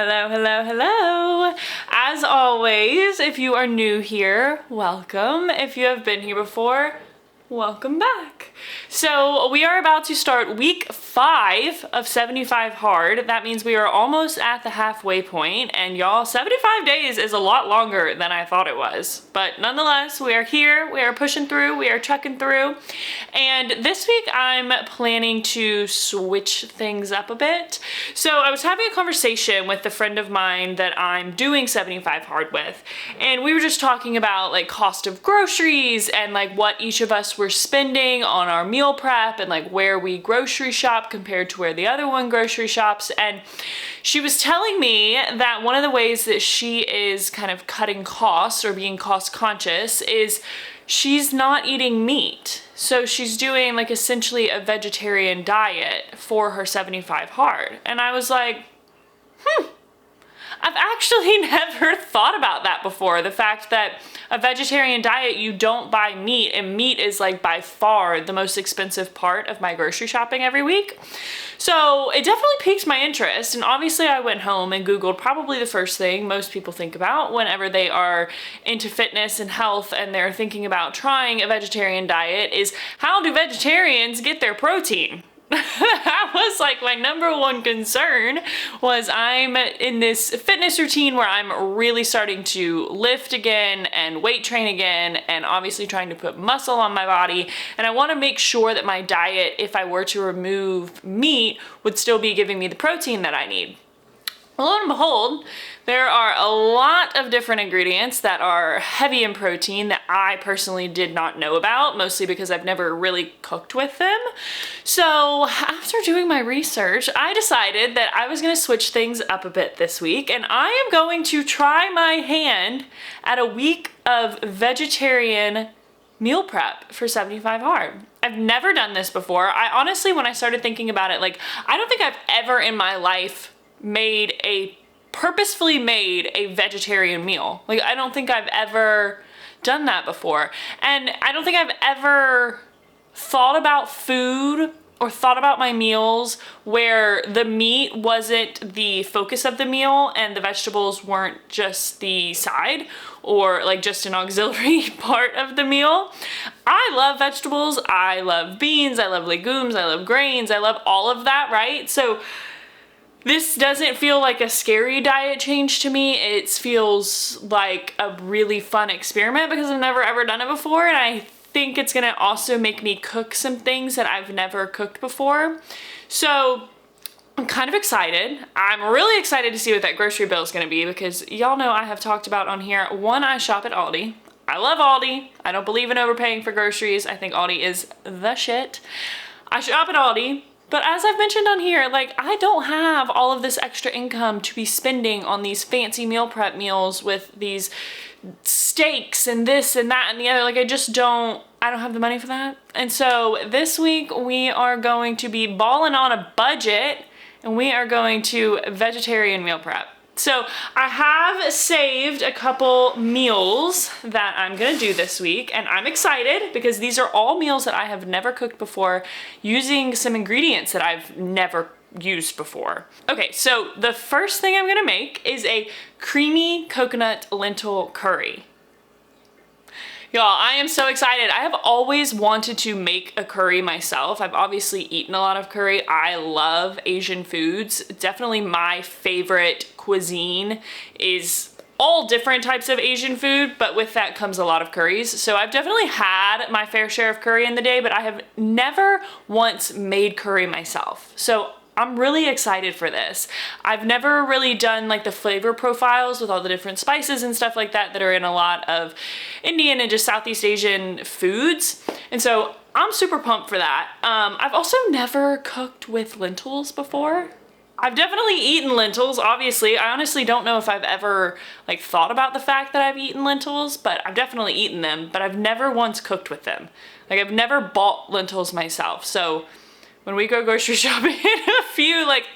Hello, hello, hello. As always, if you are new here, welcome. If you have been here before, welcome back. So we are about to start week 5 of 75 Hard. That means we are almost at the halfway point, and y'all, 75 days is a lot longer than I thought it was. But nonetheless, we are here, we are pushing through, we are trucking through. And this week I'm planning to switch things up a bit. So I was having a conversation with a friend of mine that I'm doing 75 Hard with, and we were just talking about like cost of groceries and like what each of us were spending on our meal prep and like where we grocery shop compared to where the other one grocery shops. And she was telling me that one of the ways that she is kind of cutting costs or being cost conscious is she's not eating meat. So she's doing like essentially a vegetarian diet for her 75 Hard. And I was like, I've actually never thought about that before. The fact that a vegetarian diet, you don't buy meat, and meat is like by far the most expensive part of my grocery shopping every week. So it definitely piqued my interest. And obviously I went home and Googled probably the first thing most people think about whenever they are into fitness and health and they're thinking about trying a vegetarian diet is, how do vegetarians get their protein? That was like my number one concern. Was I'm in this fitness routine where I'm really starting to lift again and weight train again and obviously trying to put muscle on my body, and I want to make sure that my diet, if I were to remove meat, would still be giving me the protein that I need. Lo and behold, there are a lot of different ingredients that are heavy in protein that I personally did not know about, mostly because I've never really cooked with them. So after doing my research, I decided that I was going to switch things up a bit this week, and I am going to try my hand at a week of vegetarian meal prep for 75 Hard. I've never done this before. I honestly, when I started thinking about it, like, I don't think I've ever in my life purposefully made a vegetarian meal. Like, I don't think I've ever done that before. And I don't think I've ever thought about food or thought about my meals where the meat wasn't the focus of the meal and the vegetables weren't just the side or like just an auxiliary part of the meal. I love vegetables, I love beans, I love legumes, I love grains, I love all of that, right? So this doesn't feel like a scary diet change to me. It feels like a really fun experiment because I've never ever done it before, and I think it's gonna also make me cook some things that I've never cooked before. So I'm kind of excited. I'm really excited to see what that grocery bill is gonna be because y'all know I have talked about on here, one, I shop at Aldi. I love Aldi. I don't believe in overpaying for groceries. I think Aldi is the shit. I shop at Aldi. But as I've mentioned on here, like, I don't have all of this extra income to be spending on these fancy meal prep meals with these steaks and this and that and the other. Like, I don't have the money for that. And so this week we are going to be balling on a budget and we are going to vegetarian meal prep. So I have saved a couple meals that I'm gonna do this week, and I'm excited because these are all meals that I have never cooked before using some ingredients that I've never used before. Okay, so the first thing I'm gonna make is a creamy coconut lentil curry. Y'all, I am so excited. I have always wanted to make a curry myself. I've obviously eaten a lot of curry. I love Asian foods. Definitely my favorite cuisine is all different types of Asian food, but with that comes a lot of curries. So I've definitely had my fair share of curry in the day, but I have never once made curry myself. So I'm really excited for this. I've never really done like the flavor profiles with all the different spices and stuff like that that are in a lot of Indian and just Southeast Asian foods. And so I'm super pumped for that. I've also never cooked with lentils before. I've definitely eaten lentils, obviously. I honestly don't know if I've ever like thought about the fact that I've eaten lentils, but I've definitely eaten them, but I've never once cooked with them. Like, I've never bought lentils myself. So when we go grocery shopping in a few, like,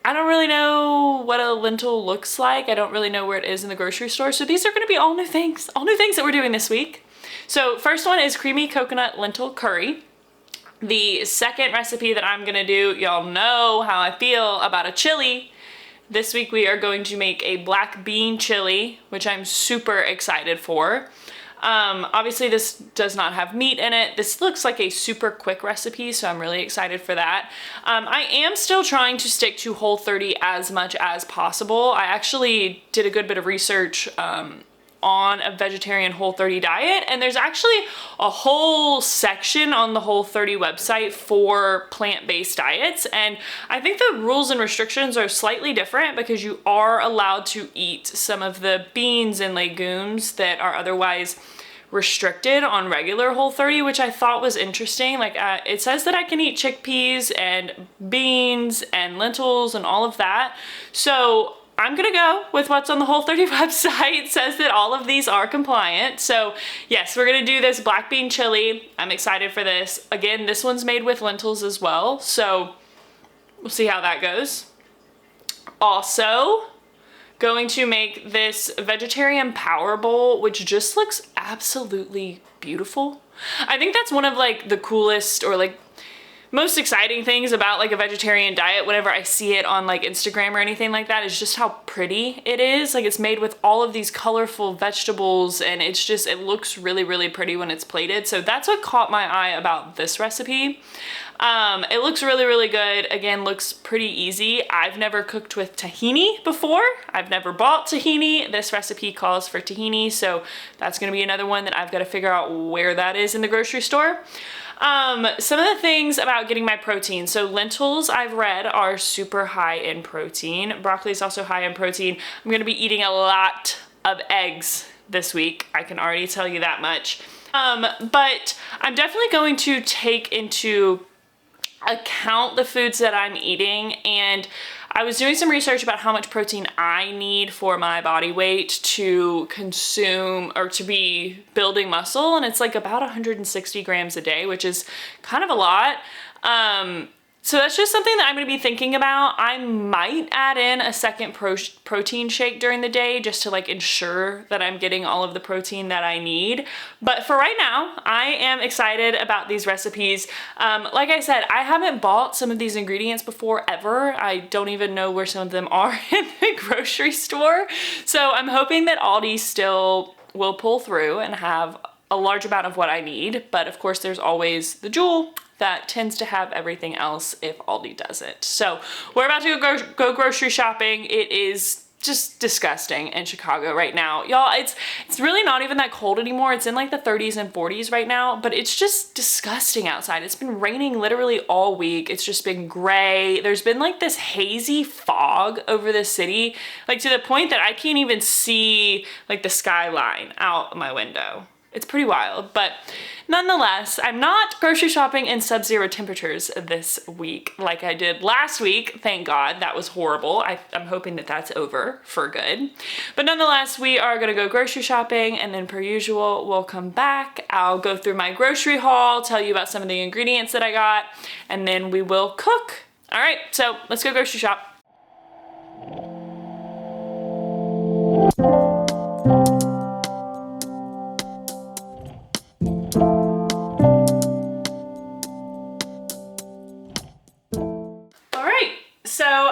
I don't really know what a lentil looks like. I don't really know where it is in the grocery store. So these are gonna be all new things that we're doing this week. So first one is creamy coconut lentil curry. The second recipe that I'm gonna do, y'all know how I feel about a chili. This week we are going to make a black bean chili, which I'm super excited for. Obviously this does not have meat in it. This looks like a super quick recipe, so I'm really excited for that. I am still trying to stick to Whole30 as much as possible. I actually did a good bit of research on a vegetarian Whole30 diet, and there's actually a whole section on the Whole30 website for plant-based diets, and I think the rules and restrictions are slightly different because you are allowed to eat some of the beans and legumes that are otherwise restricted on regular Whole30, which I thought was interesting. Like it says that I can eat chickpeas and beans and lentils and all of that, so I'm gonna go with what's on the Whole30 website. It says that all of these are compliant. So yes, we're gonna do this black bean chili. I'm excited for this. Again, this one's made with lentils as well, so we'll see how that goes. Also, going to make this vegetarian power bowl, which just looks absolutely beautiful. I think that's one of like the coolest or like most exciting things about like a vegetarian diet whenever I see it on like Instagram or anything like that is just how pretty it is. Like it's made with all of these colorful vegetables, and it's just, it looks really, really pretty when it's plated. So that's what caught my eye about this recipe. It looks really, really good. Again, looks pretty easy. I've never cooked with tahini before. I've never bought tahini. This recipe calls for tahini, so that's gonna be another one that I've got to figure out where that is in the grocery store. Some of the things about getting my protein. So lentils, I've read, are super high in protein. Broccoli is also high in protein. I'm gonna be eating a lot of eggs this week. I can already tell you that much. But I'm definitely going to take into account the foods that I'm eating, and I was doing some research about how much protein I need for my body weight to consume or to be building muscle, and it's like about 160 grams a day, which is kind of a lot. So that's just something that I'm gonna be thinking about. I might add in a second protein shake during the day just to like ensure that I'm getting all of the protein that I need. But for right now, I am excited about these recipes. Like I said, I haven't bought some of these ingredients before ever. I don't even know where some of them are in the grocery store. So I'm hoping that Aldi still will pull through and have a large amount of what I need. But of course, there's always the Jewel that tends to have everything else if Aldi doesn't. So we're about to go grocery shopping. It is just disgusting in Chicago right now. Y'all, it's really not even that cold anymore. It's in like the 30s and 40s right now, but it's just disgusting outside. It's been raining literally all week. It's just been gray. There's been like this hazy fog over the city, like to the point that I can't even see like the skyline out my window. It's pretty wild, but nonetheless, I'm not grocery shopping in sub-zero temperatures this week like I did last week. Thank God, that was horrible. I'm hoping that that's over for good. But nonetheless, we are gonna go grocery shopping, and then per usual, we'll come back. I'll go through my grocery haul, tell you about some of the ingredients that I got, and then we will cook. All right, so let's go grocery shop.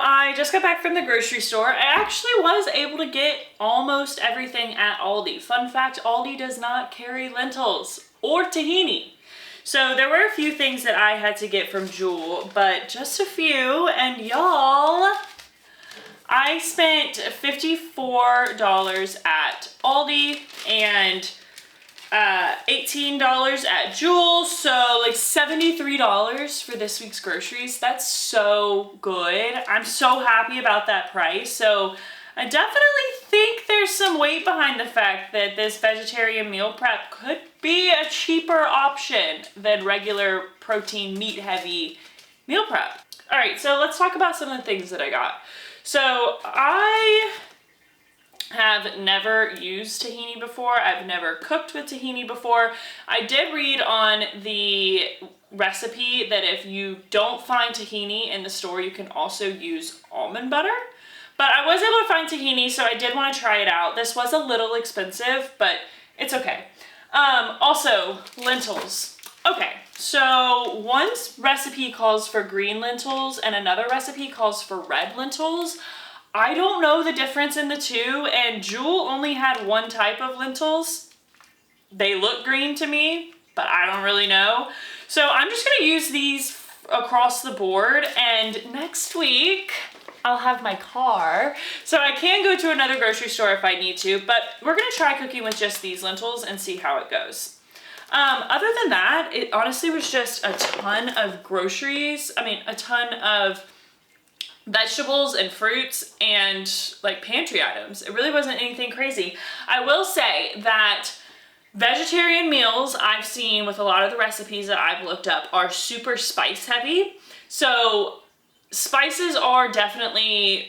I just got back from the grocery store. I actually was able to get almost everything at Aldi. Fun fact, Aldi does not carry lentils or tahini. So there were a few things that I had to get from Jewel, but just a few, and y'all, I spent $54 at Aldi and $18 at Jewel, so like $73 for this week's groceries. That's so good. I'm so happy about that price. So I definitely think there's some weight behind the fact that this vegetarian meal prep could be a cheaper option than regular protein meat heavy meal prep. All right, so let's talk about some of the things that I got. So I have never used tahini before. I've never cooked with tahini before. I did read on the recipe that if you don't find tahini in the store, you can also use almond butter. But I was able to find tahini, so I did want to try it out. This was a little expensive, but it's okay. Also, lentils. Okay, so one recipe calls for green lentils and another recipe calls for red lentils. I don't know the difference in the two, and Jewel only had one type of lentils. They look green to me, but I don't really know. So I'm just gonna use these across the board, and next week I'll have my car. So I can go to another grocery store if I need to, but we're gonna try cooking with just these lentils and see how it goes. Other than that, it honestly was just a ton of groceries. I mean, a ton of vegetables and fruits and like pantry items. It really wasn't anything crazy. I will say that vegetarian meals I've seen with a lot of the recipes that I've looked up are super spice heavy. So spices are definitely,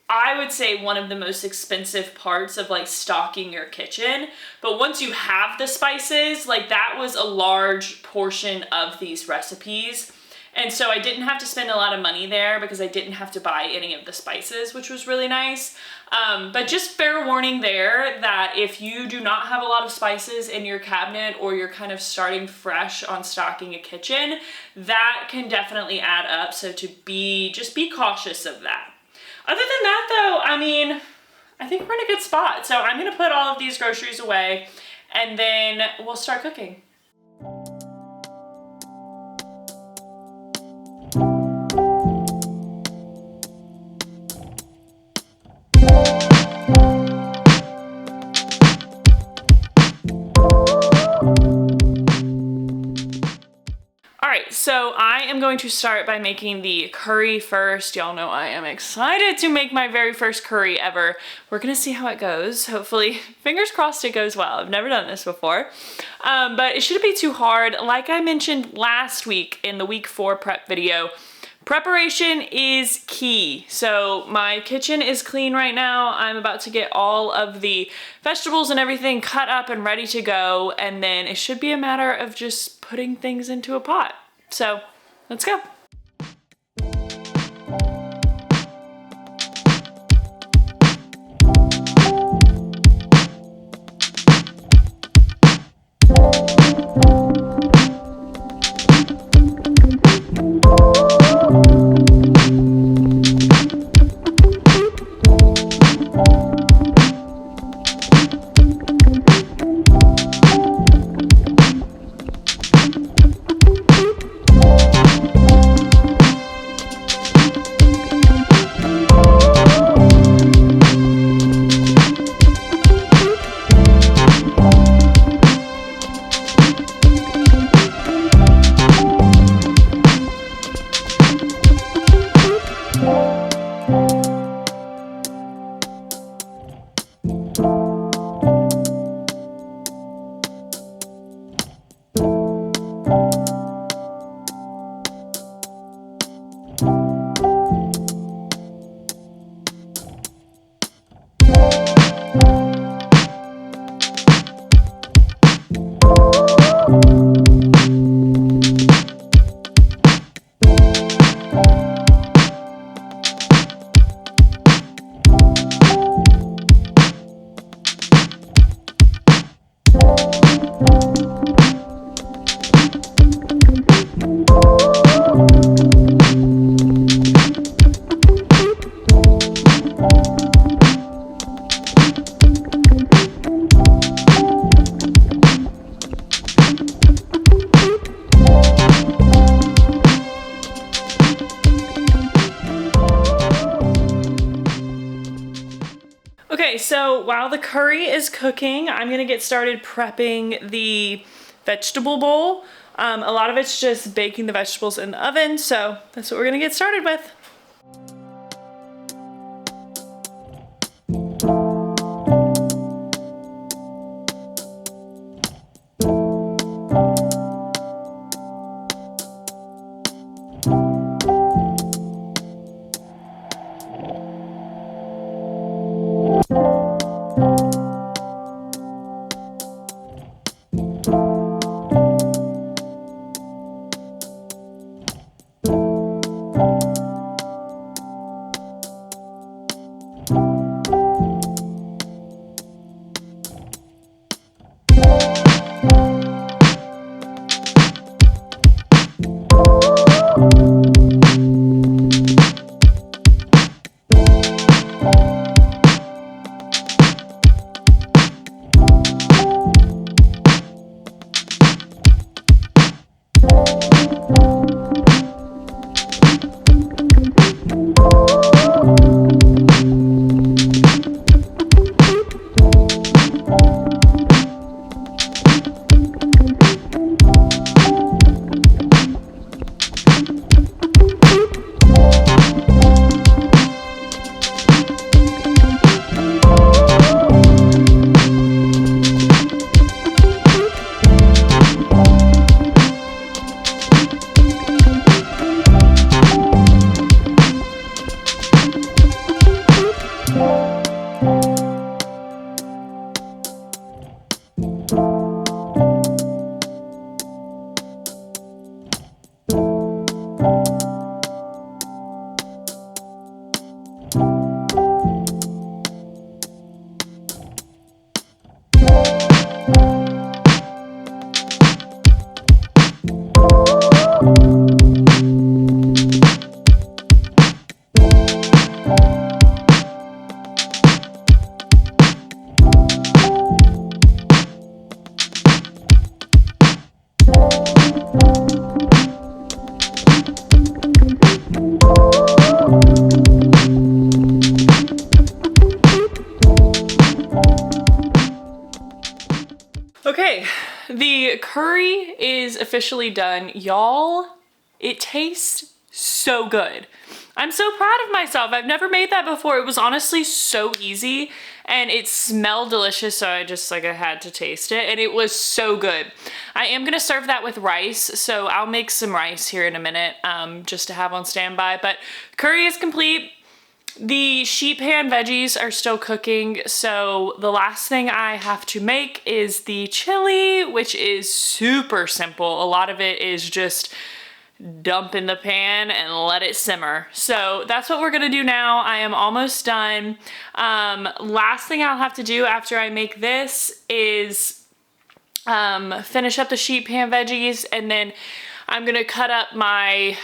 I would say, one of the most expensive parts of like stocking your kitchen. But once you have the spices, like that was a large portion of these recipes. And so I didn't have to spend a lot of money there because I didn't have to buy any of the spices, which was really nice. But just fair warning there that if you do not have a lot of spices in your cabinet or you're kind of starting fresh on stocking a kitchen, that can definitely add up. So just be cautious of that. Other than that though, I mean, I think we're in a good spot. So I'm gonna put all of these groceries away and then we'll start cooking. So I am going to start by making the curry first. Y'all know I am excited to make my very first curry ever. We're gonna see how it goes. Hopefully, fingers crossed it goes well. I've never done this before, but it shouldn't be too hard. Like I mentioned last week in the week 4 prep video, preparation is key. So my kitchen is clean right now. I'm about to get all of the vegetables and everything cut up and ready to go. And then it should be a matter of just putting things into a pot. So let's go. Okay, so while the curry is cooking, I'm gonna get started prepping the vegetable bowl. A lot of it's just baking the vegetables in the oven, so that's what we're gonna get started with. curry is officially done. Y'all, it tastes so good. I'm so proud of myself. I've never made that before. It was honestly so easy and it smelled delicious, so I had to taste it, and it was so good. I am gonna serve that with rice, so I'll make some rice here in a minute just to have on standby, but curry is complete. The sheet pan veggies are still cooking, so the last thing I have to make is the chili, which is super simple. A lot of it is just dump in the pan and let it simmer. So that's what we're gonna do now. I am almost done. Last thing I'll have to do after I make this is finish up the sheet pan veggies, and then I'm gonna cut up my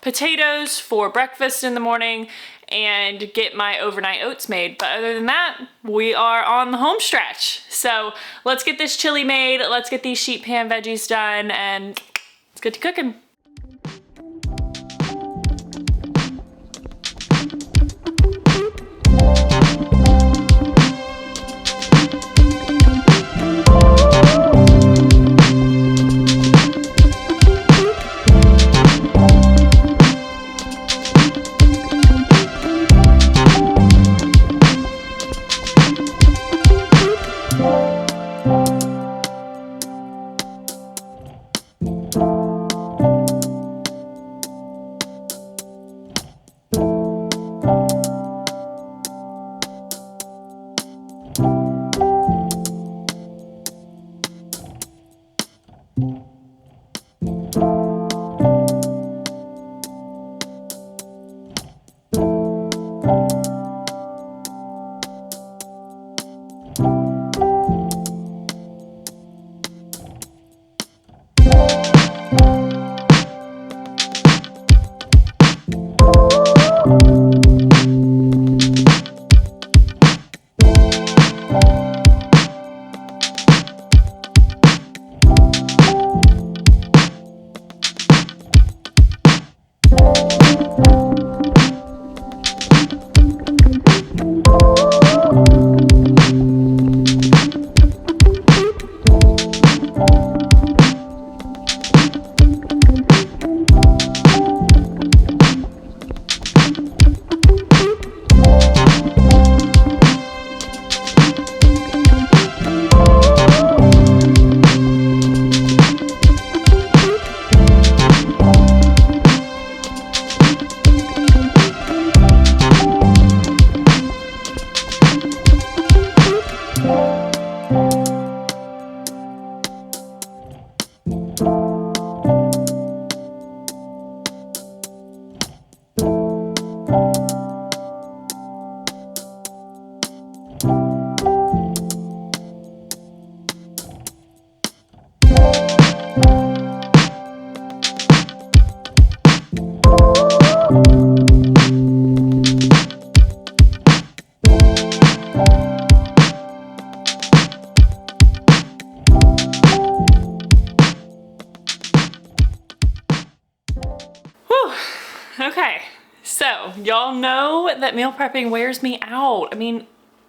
potatoes for breakfast in the morning and get my overnight oats made. But other than that, we are on the home stretch. So let's get this chili made, let's get these sheet pan veggies done, and let's get to cooking. Okay, so y'all know that meal prepping wears me out. I mean,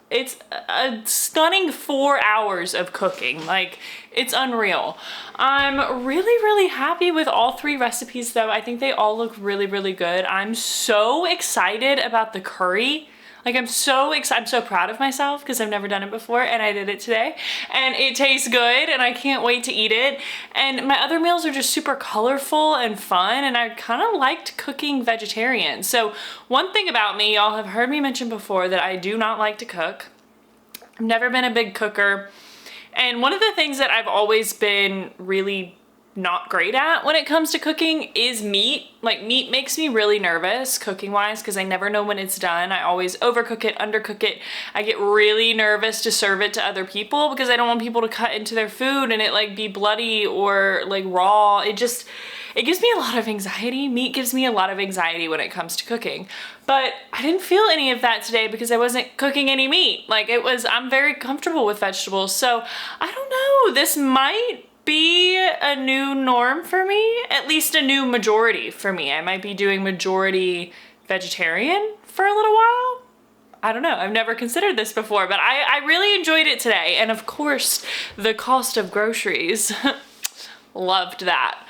it's a stunning 4 hours of cooking. Like, it's unreal. I'm really happy with all 3 recipes though. I think they all look really good. I'm so excited about the curry. Like, I'm so proud of myself because I've never done it before, and I did it today, and it tastes good, and I can't wait to eat it. And my other meals are just super colorful and fun, and I kind of liked cooking vegetarian. So one thing about me, y'all have heard me mention before, that I do not like to cook. I've never been a big cooker. And one of the things that I've always been really not great at when it comes to cooking is meat. Like, meat makes me really nervous cooking wise because I never know when it's done. I always overcook it, undercook it. I get really nervous to serve it to other people because I don't want people to cut into their food and it like be bloody or like raw. It gives me a lot of anxiety. Meat gives me a lot of anxiety when it comes to cooking. But I didn't feel any of that today because I wasn't cooking any meat. Like, I'm very comfortable with vegetables. So I don't know, this might be a new norm for me, at least a new majority for me. I might be doing majority vegetarian for a little while. I don't know, I've never considered this before, but I really enjoyed it today. And of course, the cost of groceries. Loved that.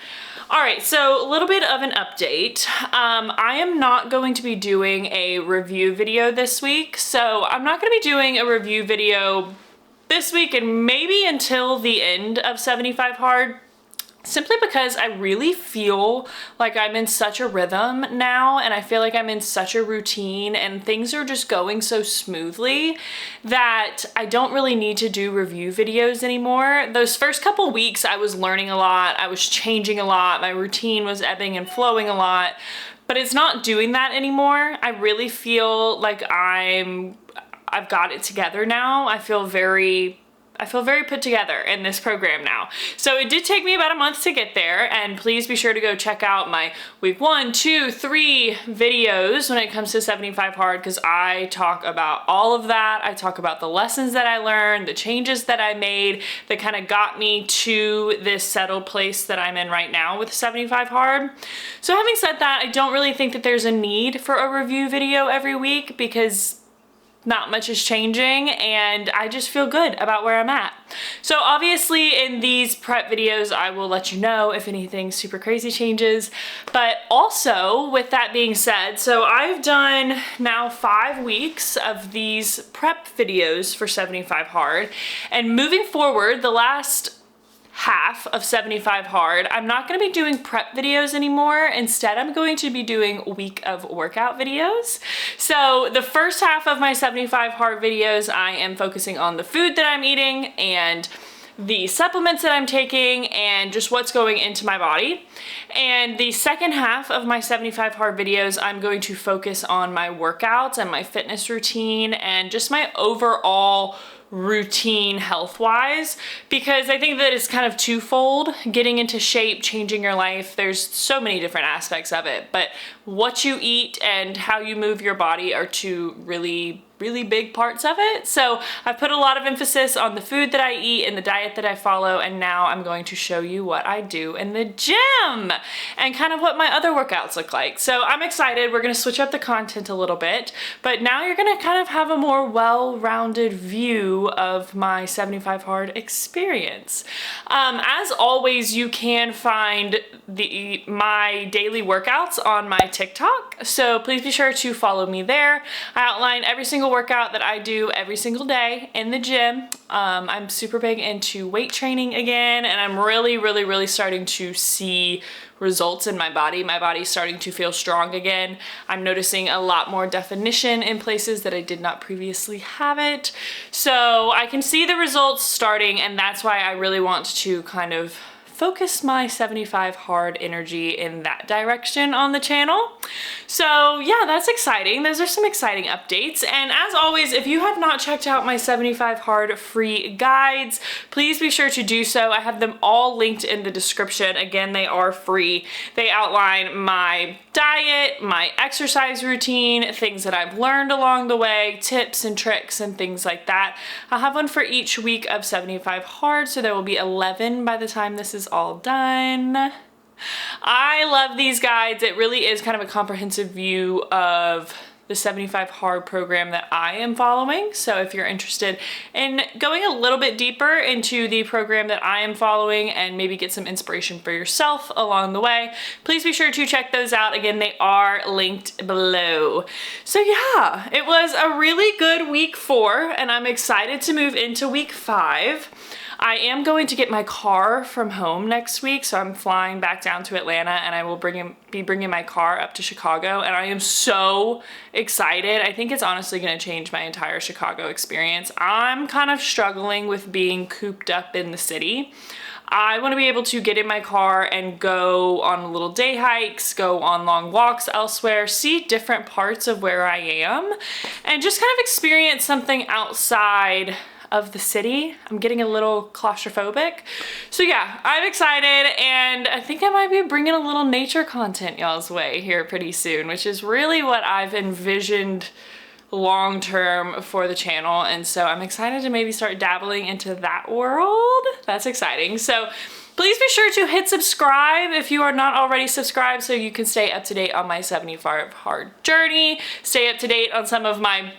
All right, so a little bit of an update. I am not going to be doing a review video this week. So I'm not gonna be doing a review video this week and maybe until the end of 75 Hard. Simply because I really feel like I'm in such a rhythm now, and I feel like I'm in such a routine and things are just going so smoothly that I don't really need to do review videos anymore. Those first couple weeks I was learning a lot, I was changing a lot, my routine was ebbing and flowing a lot, but it's not doing that anymore. I really feel like I've got it together now. I feel very put together in this program now. So it did take me about a month to get there, and please be sure to go check out my week 1, 2, 3 videos when it comes to 75 Hard, because I talk about all of that. I talk about the lessons that I learned, the changes that I made that kind of got me to this settled place that I'm in right now with 75 Hard. So having said that, I don't really think that there's a need for a review video every week because not much is changing and I just feel good about where I'm at. So obviously in these prep videos, I will let you know if anything super crazy changes. But also with that being said, so I've done now 5 weeks of these prep videos for 75 Hard, and moving forward, the last half of 75 Hard, I'm not going to be doing prep videos anymore. Instead, I'm going to be doing week of workout videos. So the first half of my 75 Hard videos, I am focusing on the food that I'm eating and the supplements that I'm taking and just what's going into my body. And the second half of my 75 Hard videos, I'm going to focus on my workouts and my fitness routine and just my overall routine health-wise, because I think that it's kind of twofold. Getting into shape, changing your life, there's so many different aspects of it, but what you eat and how you move your body are two really big parts of it. So I've put a lot of emphasis on the food that I eat and the diet that I follow, and now I'm going to show you what I do in the gym and kind of what my other workouts look like. So I'm excited. We're gonna switch up the content a little bit, but now you're gonna kind of have a more well-rounded view of my 75 Hard experience. As always, you can find my daily workouts on my TikTok, so please be sure to follow me there. I outline every single workout that I do every single day in the gym. I'm super big into weight training again, and I'm really starting to see results in my body. My body's starting to feel strong again. I'm noticing a lot more definition in places that I did not previously have it. So I can see the results starting, and that's why I really want to kind of focus my 75 Hard energy in that direction on the channel. So yeah, that's exciting. Those are some exciting updates. And as always, if you have not checked out my 75 Hard free guides, please be sure to do so. I have them all linked in the description. Again, they are free. They outline my diet, my exercise routine, things that I've learned along the way, tips and tricks and things like that. I'll have one for each week of 75 Hard, so there will be 11 by the time this is all done. I love these guides. It really is kind of a comprehensive view of the 75 Hard program that I am following. So if you're interested in going a little bit deeper into the program that I am following and maybe get some inspiration for yourself along the way, please be sure to check those out. Again, they are linked below. So yeah, it was a really good week 4, and I'm excited to move into week 5. I am going to get my car from home next week, so I'm flying back down to Atlanta, and I will be bringing my car up to Chicago, and I am so excited. I think it's honestly going to change my entire Chicago experience. I'm kind of struggling with being cooped up in the city. I want to be able to get in my car and go on little day hikes, go on long walks elsewhere, see different parts of where I am, and just kind of experience something outside of the city. I'm getting a little claustrophobic. So yeah, I'm excited, and I think I might be bringing a little nature content y'all's way here pretty soon, which is really what I've envisioned long term for the channel. And so I'm excited to maybe start dabbling into that world. That's exciting. So please be sure to hit subscribe if you are not already subscribed, so you can stay up to date on my 75 Hard journey, stay up to date on some of my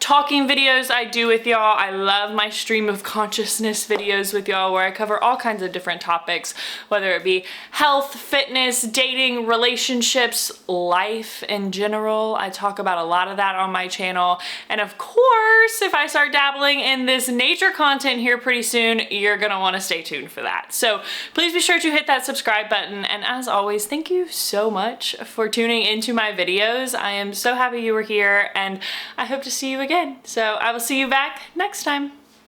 talking videos I do with y'all. I love my stream of consciousness videos with y'all where I cover all kinds of different topics, whether it be health, fitness, dating, relationships, life in general. I talk about a lot of that on my channel. And of course, if I start dabbling in this nature content here pretty soon, you're gonna wanna stay tuned for that. So please be sure to hit that subscribe button. And as always, thank you so much for tuning into my videos. I am so happy you were here and I hope to see you again. So I will see you back next time.